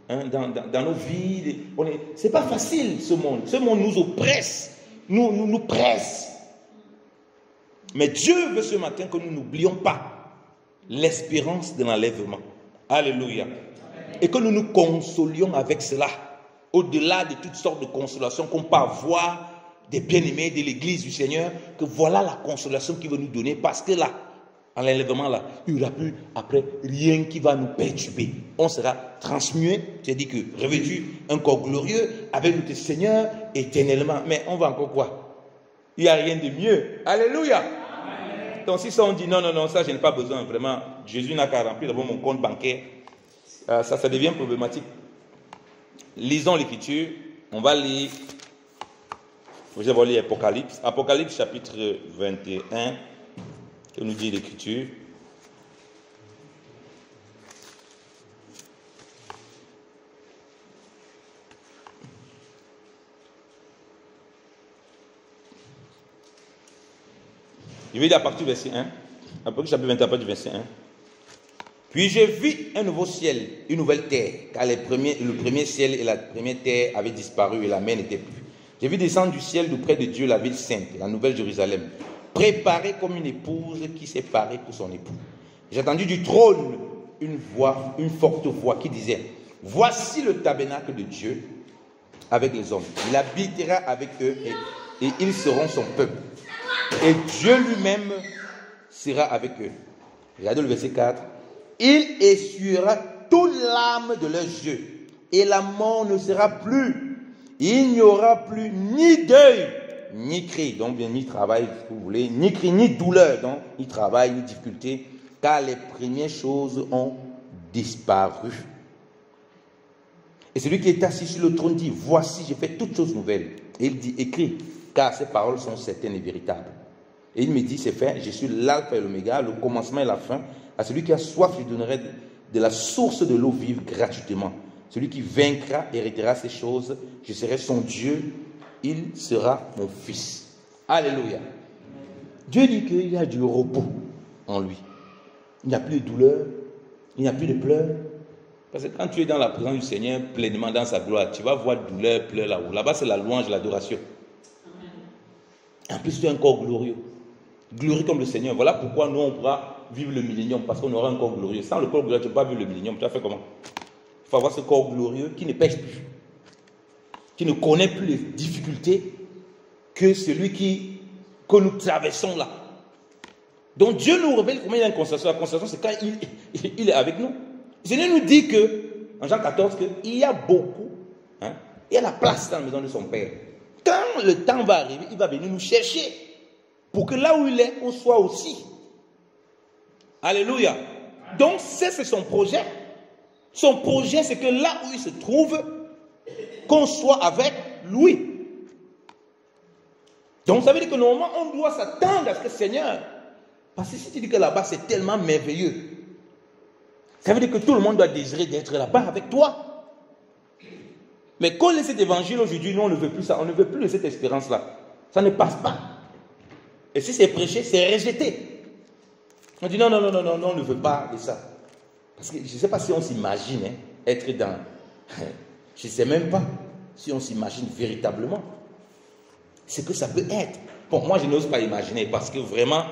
Hein, dans nos vies. C'est pas facile ce monde. Ce monde nous oppresse, nous presse. Mais Dieu veut ce matin que nous n'oublions pas l'espérance de l'enlèvement. Alléluia. Et que nous nous consolions avec cela. Au-delà de toutes sortes de consolations qu'on peut avoir des bien-aimés de l'église du Seigneur, que voilà la consolation qu'il veut nous donner, parce que là, à l'enlèvement là, il n'y aura plus après rien qui va nous perturber. On sera transmué, c'est-à-dire que revêtu un corps glorieux avec notre Seigneur éternellement. Mais on va encore quoi? Il n'y a rien de mieux. Alléluia. Amen. Donc si ça on dit non, ça je n'ai pas besoin, vraiment, Jésus n'a qu'à remplir d'abord mon compte bancaire, ça devient problématique. Lisons l'Écriture, on va lire, vous allez lire Apocalypse, Apocalypse chapitre 21, que nous dit l'Écriture. Je vais lire à partir du verset 1, Apocalypse chapitre 21, à partir du verset 1. Puis je vis un nouveau ciel, une nouvelle terre, car le premier ciel et la première terre avaient disparu et la mer n'était plus. J'ai vu descendre du ciel d'auprès de Dieu la ville sainte, la nouvelle Jérusalem, préparée comme une épouse qui s'est parée pour son époux. J'ai entendu du trône une forte voix qui disait: voici le tabernacle de Dieu avec les hommes. Il habitera avec eux et ils seront son peuple. Et Dieu lui-même sera avec eux. Regardez le verset 4. Il essuiera toute larme de leurs yeux, et la mort ne sera plus. Il n'y aura plus ni deuil, ni cri, donc bien ni travail, si vous voulez, ni cri, ni douleur, donc ni travail, ni difficulté, car les premières choses ont disparu. Et celui qui est assis sur le trône dit: voici, j'ai fait toutes choses nouvelles. Et il dit: écris, car ces paroles sont certaines et véritables. Et il me dit: c'est fait, je suis l'alpha et l'oméga, le commencement et la fin. À celui qui a soif, je donnerai de la source de l'eau vive gratuitement. Celui qui vaincra héritera ces choses. Je serai son Dieu, il sera mon fils. Alléluia. Dieu dit qu'il y a du repos en lui. Il n'y a plus de douleur, il n'y a plus de pleurs. Parce que quand tu es dans la présence du Seigneur, pleinement dans sa gloire, tu vas voir douleur, pleurs là-haut. Là-bas, c'est la louange, l'adoration. En plus, tu as un corps glorieux. Glorieux comme le Seigneur. Voilà pourquoi nous, on pourra vivre le millénium, parce qu'on aura un corps glorieux. Sans le corps glorieux, tu ne peux pas vivre le millénium. Tu as fait comment? Il faut avoir ce corps glorieux qui ne pêche plus, qui ne connaît plus les difficultés que celui que nous traversons là. Donc Dieu nous révèle comment il y a une consolation. La consolation, c'est quand il est avec nous. Le Seigneur nous dit que, en Jean 14, qu'il y a beaucoup, il y a la place dans la maison de son Père. Quand le temps va arriver, il va venir nous chercher pour que là où il est, on soit aussi. Alléluia. Donc, c'est son projet. Son projet, c'est que là où il se trouve, qu'on soit avec lui. Donc, ça veut dire que normalement, on doit s'attendre à ce que Seigneur, parce que si tu dis que là-bas, c'est tellement merveilleux, ça veut dire que tout le monde doit désirer d'être là-bas avec toi. Mais quand on laisse cet évangile aujourd'hui, nous, on ne veut plus ça. On ne veut plus de cette espérance-là. Ça ne passe pas. Et si c'est prêché, c'est rejeté. On dit non, on ne veut pas de ça. Parce que je ne sais pas si on s'imagine être dans... Je ne sais même pas si on s'imagine véritablement ce que ça peut être. Bon, moi, je n'ose pas imaginer parce que vraiment,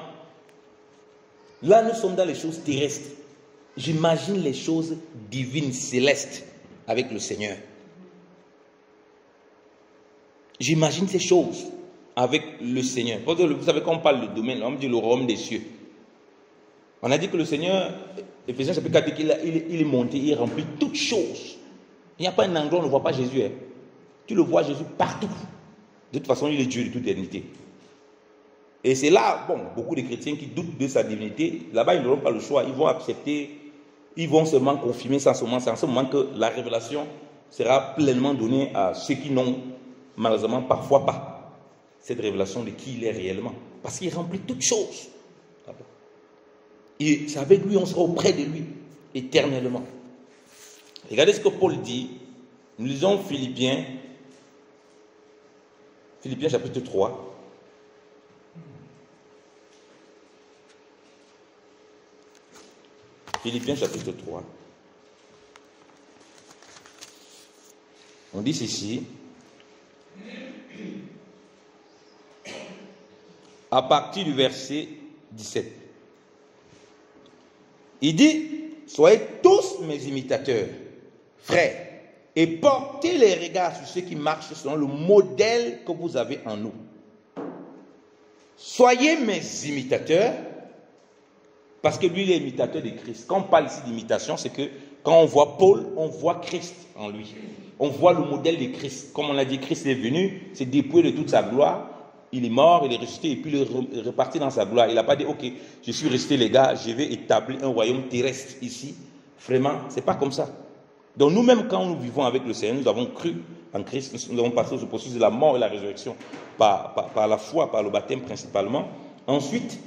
là, nous sommes dans les choses terrestres. J'imagine les choses divines, célestes, avec le Seigneur. J'imagine ces choses avec le Seigneur. Vous savez, quand on parle du domaine, on dit le royaume des cieux. On a dit que le Seigneur, Éphésiens chapitre 4, il est monté, il remplit toutes choses. Il n'y a pas un endroit où on ne voit pas Jésus. Tu le vois Jésus partout. De toute façon, il est Dieu de toute éternité. Et c'est là, bon, beaucoup de chrétiens qui doutent de sa divinité, là-bas, ils n'auront pas le choix. Ils vont accepter, ils vont seulement confirmer c'est en ce moment que la révélation sera pleinement donnée à ceux qui n'ont malheureusement parfois pas cette révélation de qui il est réellement. Parce qu'il remplit toutes choses. Et c'est avec lui, on sera auprès de lui, éternellement. Regardez ce que Paul dit. Nous lisons Philippiens chapitre 3. Philippiens chapitre 3. On dit ceci. À partir du verset 17. Il dit, soyez tous mes imitateurs, frères, et portez les regards sur ceux qui marchent selon le modèle que vous avez en nous. Soyez mes imitateurs, parce que lui, il est imitateur de Christ. Quand on parle ici d'imitation, c'est que quand on voit Paul, on voit Christ en lui. On voit le modèle de Christ. Comme on l'a dit, Christ est venu, s'est dépouillé de toute sa gloire. Il est mort, il est ressuscité, et puis il est reparti dans sa gloire. Il n'a pas dit, ok, je suis resté les gars, je vais établir un royaume terrestre ici. Vraiment, ce n'est pas comme ça. Donc nous-mêmes, quand nous vivons avec le Seigneur, nous avons cru en Christ, nous avons passé au processus de la mort et la résurrection par la foi, par le baptême principalement. Ensuite,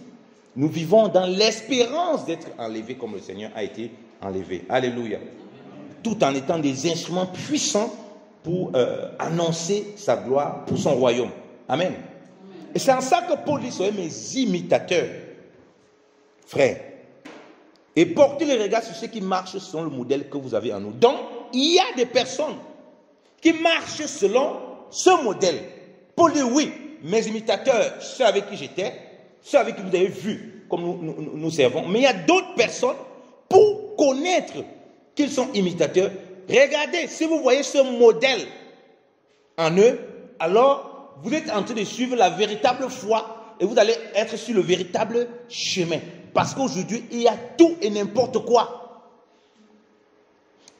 nous vivons dans l'espérance d'être enlevés comme le Seigneur a été enlevé. Alléluia. Tout en étant des instruments puissants pour annoncer sa gloire pour son royaume. Amen. Et c'est en ça que Paul dit, soyez mes imitateurs, frères. Et portez les regards sur ceux qui marchent selon le modèle que vous avez en nous. Donc, il y a des personnes qui marchent selon ce modèle. Paul dit, oui, mes imitateurs, ceux avec qui j'étais, ceux avec qui vous avez vu, comme nous servons. Mais il y a d'autres personnes, pour connaître qu'ils sont imitateurs, regardez, si vous voyez ce modèle en eux, alors vous êtes en train de suivre la véritable foi et vous allez être sur le véritable chemin. Parce qu'aujourd'hui, il y a tout et n'importe quoi.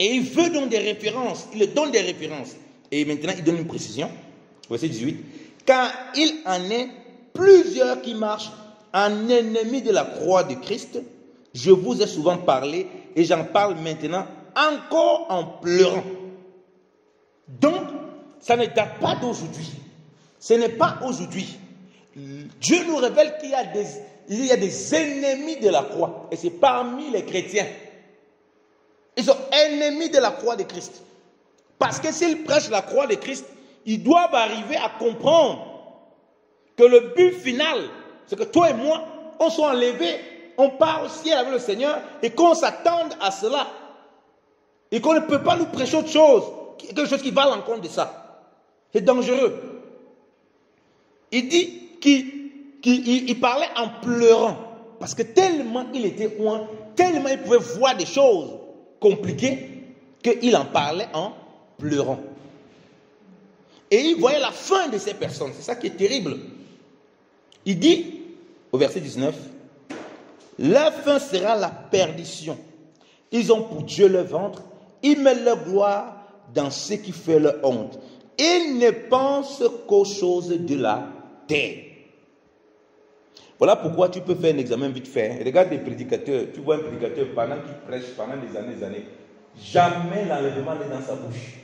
Et il veut donc des références. Il donne des références. Et maintenant, il donne une précision. Verset 18. Car il en est plusieurs qui marchent en ennemis de la croix de Christ. Je vous ai souvent parlé et j'en parle maintenant encore en pleurant. Donc, ça ne date pas d'aujourd'hui. Ce n'est pas aujourd'hui. Dieu nous révèle qu'il y a des ennemis de la croix. Et c'est parmi les chrétiens. Ils sont ennemis de la croix de Christ. Parce que s'ils prêchent la croix de Christ, ils doivent arriver à comprendre que le but final, c'est que toi et moi, on soit enlevés, on part au ciel avec le Seigneur et qu'on s'attende à cela. Et qu'on ne peut pas nous prêcher autre chose, quelque chose qui va à l'encontre de ça. C'est dangereux. Il dit qu'il parlait en pleurant. Parce que tellement il était loin, tellement il pouvait voir des choses compliquées, qu'il en parlait en pleurant. Et il voyait la fin de ces personnes. C'est ça qui est terrible. Il dit, au verset 19, leur fin sera la perdition. Ils ont pour Dieu le ventre. Ils mettent leur gloire dans ce qui fait leur honte. Ils ne pensent qu'aux choses de la terre. Voilà pourquoi tu peux faire un examen vite fait. Regarde les prédicateurs. Tu vois un prédicateur pendant qu'il prêche, pendant des années, jamais l'enlèvement n'est dans sa bouche.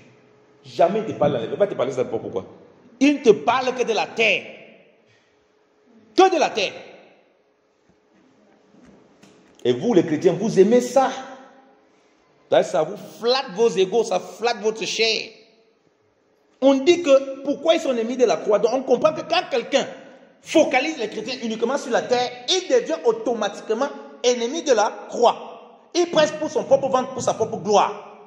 Jamais il ne te parle d'enlèvement. Il va te parler de ça pourquoi? Il ne te parle que de la terre. Que de la terre. Et vous, les chrétiens, vous aimez ça. Ça vous flatte vos égos, ça flatte votre chair. On dit que pourquoi ils sont ennemis de la croix. Donc on comprend que quand quelqu'un focalise les chrétiens uniquement sur la terre, il devient automatiquement ennemi de la croix. Il prêche pour son propre ventre, pour sa propre gloire.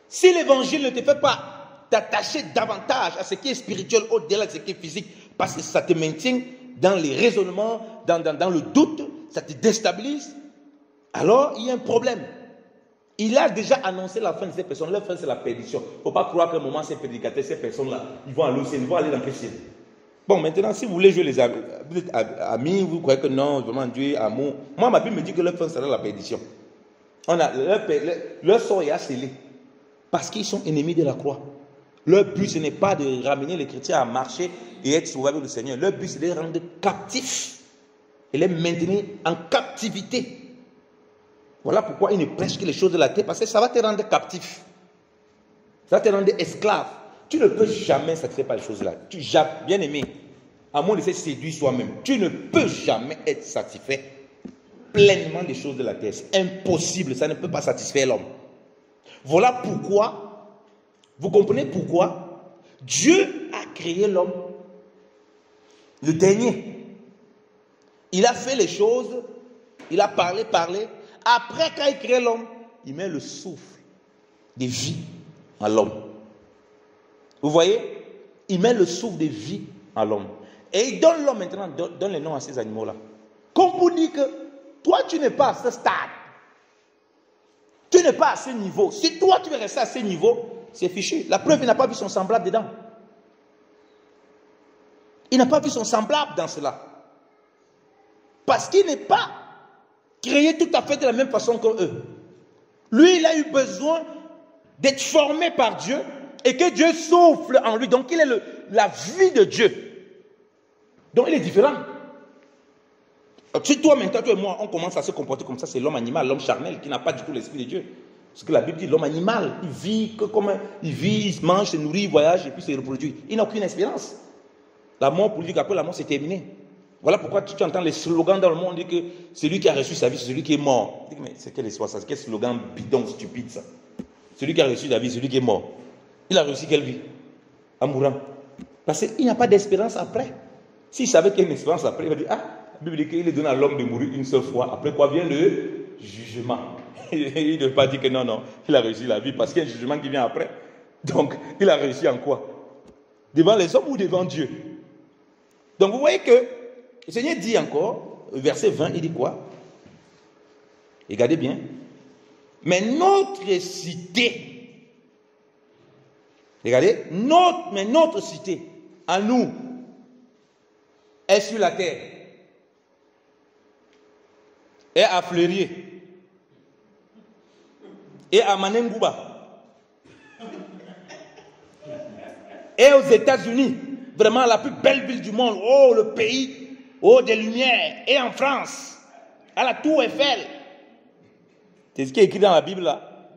Si l'évangile ne te fait pas t'attacher davantage à ce qui est spirituel au-delà de ce qui est physique, parce que ça te maintient dans les raisonnements, dans le doute, ça te déstabilise, alors il y a un problème. Il a déjà annoncé la fin de ces personnes. Leur fin, c'est la perdition. Il ne faut pas croire qu'à un moment, ces prédicateurs, ces personnes-là, ils vont aller au ciel, ils vont aller dans le ciel. Bon, maintenant, si vous voulez jouer les amis, vous êtes amis, vous croyez que non, vraiment Dieu est amour. Moi, ma Bible me dit que leur fin sera la perdition. Leur sort est scellé. Parce qu'ils sont ennemis de la croix. Leur but, ce n'est pas de ramener les chrétiens à marcher et être sauvés avec le Seigneur. Leur but, c'est de les rendre captifs et les maintenir en captivité. Voilà pourquoi ils ne prêchent que les choses de la terre, parce que ça va te rendre captif. Ça va te rendre esclave. Tu ne peux jamais satisfaire par les choses là. Bien aimé, à moins de se séduire soi-même, tu ne peux jamais être satisfait pleinement des choses de la terre. C'est impossible, ça ne peut pas satisfaire l'homme. Voilà pourquoi, vous comprenez pourquoi Dieu a créé l'homme, le dernier. Il a fait les choses Il a parlé. Après, quand il crée l'homme, il met le souffle de vie en l'homme. Vous voyez? Il met le souffle de vie en l'homme. Et il donne l'homme maintenant, donne les noms à ces animaux-là. Comme pour dire que toi, tu n'es pas à ce stade. Tu n'es pas à ce niveau. Si toi, tu veux rester à ce niveau, c'est fichu. La preuve, il n'a pas vu son semblable dedans. Il n'a pas vu son semblable dans cela. Parce qu'il n'est pas créé tout à fait de la même façon qu'eux. Lui, il a eu besoin d'être formé par Dieu et que Dieu souffle en lui. Donc, il est la vie de Dieu. Donc, il est différent. Si toi, maintenant, toi et moi, on commence à se comporter comme ça, c'est l'homme animal, l'homme charnel qui n'a pas du tout l'esprit de Dieu. Ce que la Bible dit, l'homme animal, il vit, il se mange, se nourrit, il voyage et puis se reproduit. Il n'a aucune espérance. La mort, pour lui, qu'après la mort, c'est terminé. Voilà pourquoi tu entends les slogans dans le monde, on dit que celui qui a reçu sa vie, c'est celui qui est mort. Mais c'est quelle histoire ça? Quel slogan bidon, stupide ça? Celui qui a reçu la vie, c'est celui qui est mort. Il a reçu quelle vie? En mourant. Parce qu'il n'y a pas d'espérance après. S'il savait qu'il y a une espérance après, il va dire, ah, la Bible dit qu'il est donné à l'homme de mourir une seule fois. Après quoi vient le jugement. Il ne veut pas dire que non, il a réussi la vie parce qu'il y a un jugement qui vient après. Donc, il a réussi en quoi? Devant les hommes ou devant Dieu? Donc, vous voyez que le Seigneur dit encore, verset 20, il dit quoi? Regardez bien. Mais notre cité, regardez, notre cité, à nous, est sur la terre, est à Fleurier, et à Manengouba, et aux États-Unis, vraiment la plus belle ville du monde, oh le pays, oh des lumières, et en France, à la Tour Eiffel. C'est ce qui est écrit dans la Bible là.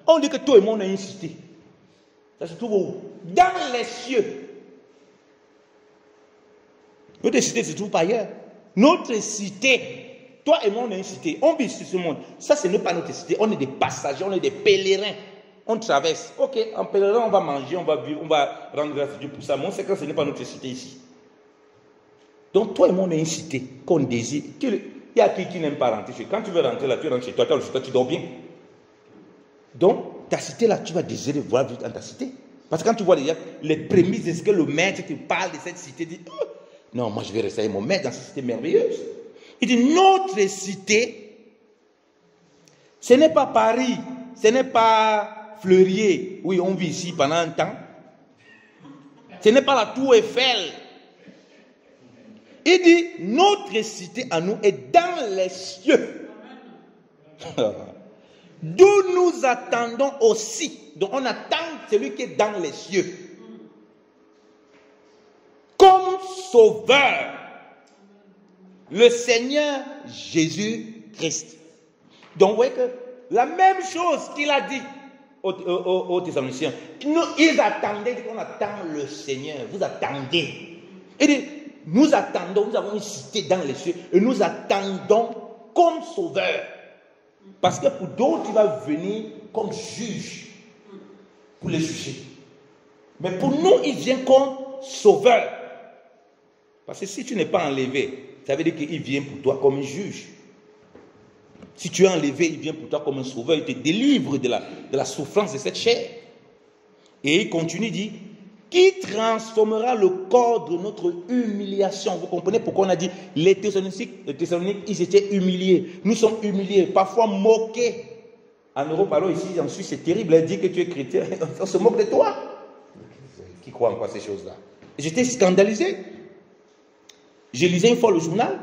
On dit que tout le monde a une cité. Ça se trouve où? Dans les cieux. Notre cité se trouve pas ailleurs. Notre cité, toi et moi on a une cité. On vit sur ce monde. Ça ce n'est pas notre cité. On est des passagers, on est des pèlerins. On traverse. Ok, en pèlerin on va manger, on va vivre, on va rendre grâce à Dieu pour ça. Mais on sait que ce n'est pas notre cité ici. Donc toi et moi on a une cité qu'on désire. Il y a qui n'aime pas rentrer chez toi. Quand tu veux rentrer là, tu rentres chez toi, tu dors bien. Donc, ta cité là, tu vas désirer voir vivre dans ta cité. Parce que quand tu vois les prémices de ce que le maître te parle de cette cité, dit, oh, non, moi je vais rester avec mon maître dans cette cité merveilleuse. Il dit, notre cité, ce n'est pas Paris, ce n'est pas Fleurier. Oui, on vit ici pendant un temps. Ce n'est pas la Tour Eiffel. Il dit, notre cité à nous est dans les cieux. D'où nous attendons aussi. Donc on attend celui qui est dans les cieux. Comme sauveur. Le Seigneur Jésus-Christ. Donc vous voyez que la même chose qu'il a dit aux Thessaloniciens. Ils attendaient, on attend le Seigneur. Vous attendez. Il dit, nous attendons, nous avons une cité dans les cieux et nous attendons comme sauveur. Parce que pour d'autres, il va venir comme juge pour les juger. Mais pour nous, il vient comme sauveur. Parce que si tu n'es pas enlevé, ça veut dire qu'il vient pour toi comme un juge. Si tu es enlevé, il vient pour toi comme un sauveur. Il te délivre de la souffrance de cette chair. Et il continue, il dit, qui transformera le corps de notre humiliation. Vous comprenez pourquoi on a dit les Thessaloniques, ils étaient humiliés. Nous sommes humiliés, parfois moqués. En Europe, alors ici, en Suisse, c'est terrible. Elle dit que tu es chrétien, on se moque de toi. Qui croit encore à ces choses-là? J'étais scandalisé. Je lisais une fois le journal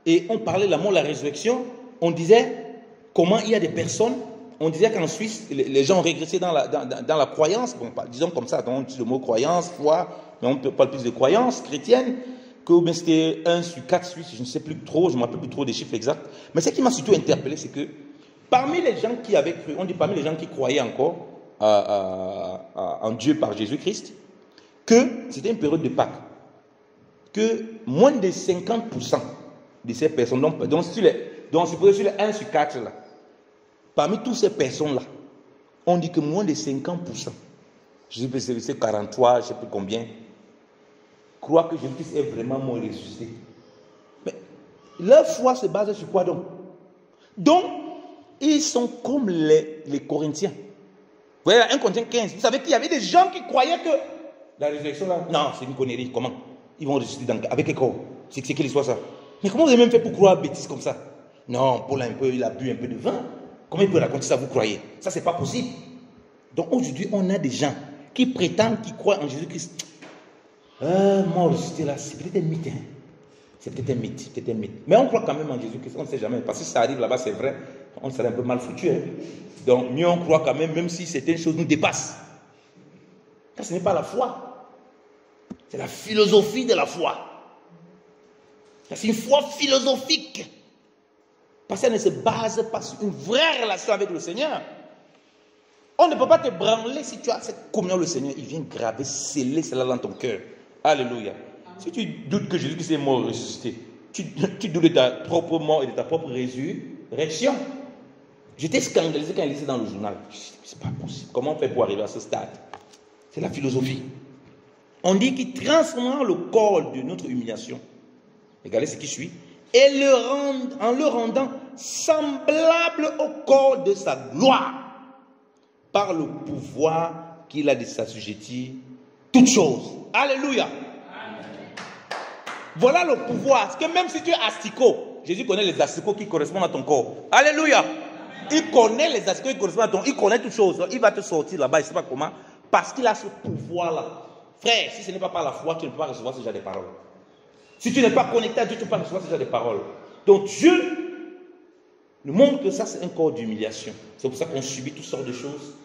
et on parlait de la mort, la résurrection. On disait comment il y a des personnes. On disait qu'en Suisse, les gens ont régressé dans la croyance, bon, disons comme ça, on utilise le mot croyance, foi, mais on parle plus de croyance chrétienne, que c'était 1 sur 4 Suisses, je ne sais plus trop, je ne me rappelle plus trop des chiffres exacts. Mais ce qui m'a surtout interpellé, c'est que parmi les gens qui avaient cru, on dit parmi les gens qui croyaient encore en Dieu par Jésus-Christ, que c'était une période de Pâques, que moins de 50% de ces personnes, donc sur les 1 sur 4 là, parmi toutes ces personnes-là, on dit que moins de 50%, je sais plus si c'est 43, je ne sais plus combien, croient que Jésus-Christ est vraiment mort et ressuscité. Mais Leur foi se base sur quoi donc? Donc, ils sont comme les Corinthiens. Vous voyez, 1 Corinthiens 15, vous savez qu'il y avait des gens qui croyaient que la résurrection là, non, c'est une connerie. Comment? Ils vont ressusciter avec quel corps? C'est quelle histoire ça? Mais comment vous avez même fait pour croire bêtises comme ça? Non, Paul il a bu un peu de vin. Comment il peut raconter ça, vous croyez? Ça, c'est pas possible. Donc aujourd'hui, on a des gens qui prétendent qu'ils croient en Jésus-Christ. Moi, ressuscité là, c'est peut-être un mythe. Hein? C'est peut-être un mythe, peut-être un mythe. Mais on croit quand même en Jésus-Christ, on ne sait jamais. Parce que si ça arrive là-bas, c'est vrai, on serait un peu mal foutu. Hein? Donc mieux on croit quand même si certaines choses nous dépassent. Car ce n'est pas la foi. C'est la philosophie de la foi. C'est une foi philosophique. Parce qu'elle ne se base pas sur une vraie relation avec le Seigneur. On ne peut pas te branler si tu as cette communion le Seigneur. Il vient graver, sceller cela dans ton cœur. Alléluia. Si tu doutes que Jésus-Christ est mort et ressuscité, tu doutes de ta propre mort et de ta propre résurrection. J'étais scandalisé quand il lisait dans le journal. C'est pas possible. Comment on fait pour arriver à ce stade? C'est la philosophie. On dit qu'il transformera le corps de notre humiliation. Regardez ce qui suit. Et en le rendant semblable au corps de sa gloire, par le pouvoir qu'il a de s'assujettir toutes choses. Alléluia. Amen. Voilà le pouvoir. Parce que même si tu es asticot, Jésus connaît les asticots qui correspondent à ton corps. Alléluia. Amen. Il connaît les asticots qui correspondent à ton corps. Il connaît toutes choses. Il va te sortir là-bas, je ne sais pas comment, parce qu'il a ce pouvoir-là. Frère, si ce n'est pas par la foi, tu ne peux pas recevoir ce genre de paroles. Si tu n'es pas connecté à Dieu, tu ne peux pas recevoir ce genre de paroles. Donc Dieu nous montre que ça, c'est un corps d'humiliation. C'est pour ça qu'on subit toutes sortes de choses.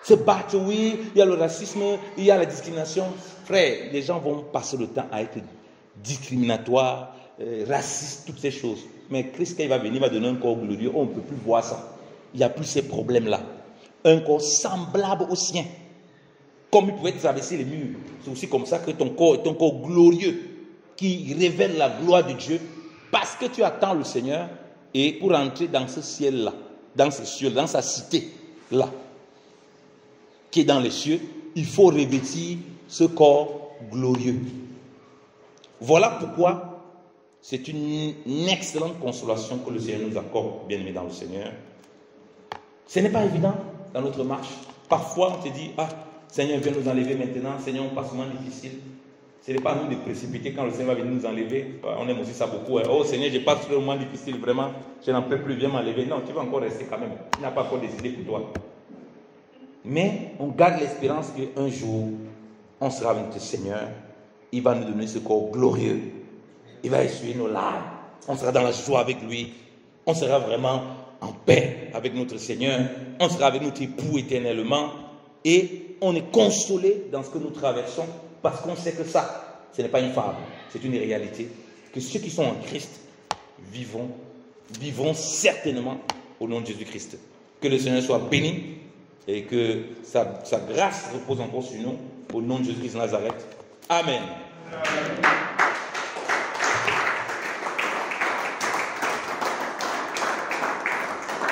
Se battre, oui, il y a le racisme, il y a la discrimination. Frère, les gens vont passer le temps à être discriminatoires, racistes, toutes ces choses. Mais Christ, quand il va venir, il va donner un corps glorieux. On ne peut plus voir ça. Il n'y a plus ces problèmes-là. Un corps semblable au sien. Comme il pouvait traverser les murs. C'est aussi comme ça que ton corps est un corps glorieux qui révèle la gloire de Dieu parce que tu attends le Seigneur et pour entrer dans ce ciel-là, dans ce ciel, dans sa cité-là, qui est dans les cieux, il faut revêtir ce corps glorieux. Voilà pourquoi c'est une excellente consolation que le Seigneur nous accorde, bien-aimés dans le Seigneur. Ce n'est pas évident dans notre marche. Parfois, on te dit, ah, Seigneur, viens nous enlever maintenant. Seigneur, on passe un moment difficile. Ce n'est pas à nous de précipiter quand le Seigneur va venir nous enlever. On aime aussi ça beaucoup. Oh Seigneur, je passe un moment difficile, vraiment. Je n'en peux plus, viens m'enlever. Non, tu vas encore rester quand même. Il n'a pas encore décidé pour toi. Mais on garde l'espérance qu'un jour, on sera avec le Seigneur. Il va nous donner ce corps glorieux. Il va essuyer nos larmes. On sera dans la joie avec lui. On sera vraiment en paix avec notre Seigneur. On sera avec notre époux éternellement. Et on est consolé dans ce que nous traversons parce qu'on sait que ça, ce n'est pas une fable, c'est une réalité. Que ceux qui sont en Christ vivront certainement au nom de Jésus-Christ. Que le Seigneur soit béni et que sa grâce repose encore sur nous au nom de Jésus-Christ de Nazareth. Amen. Amen.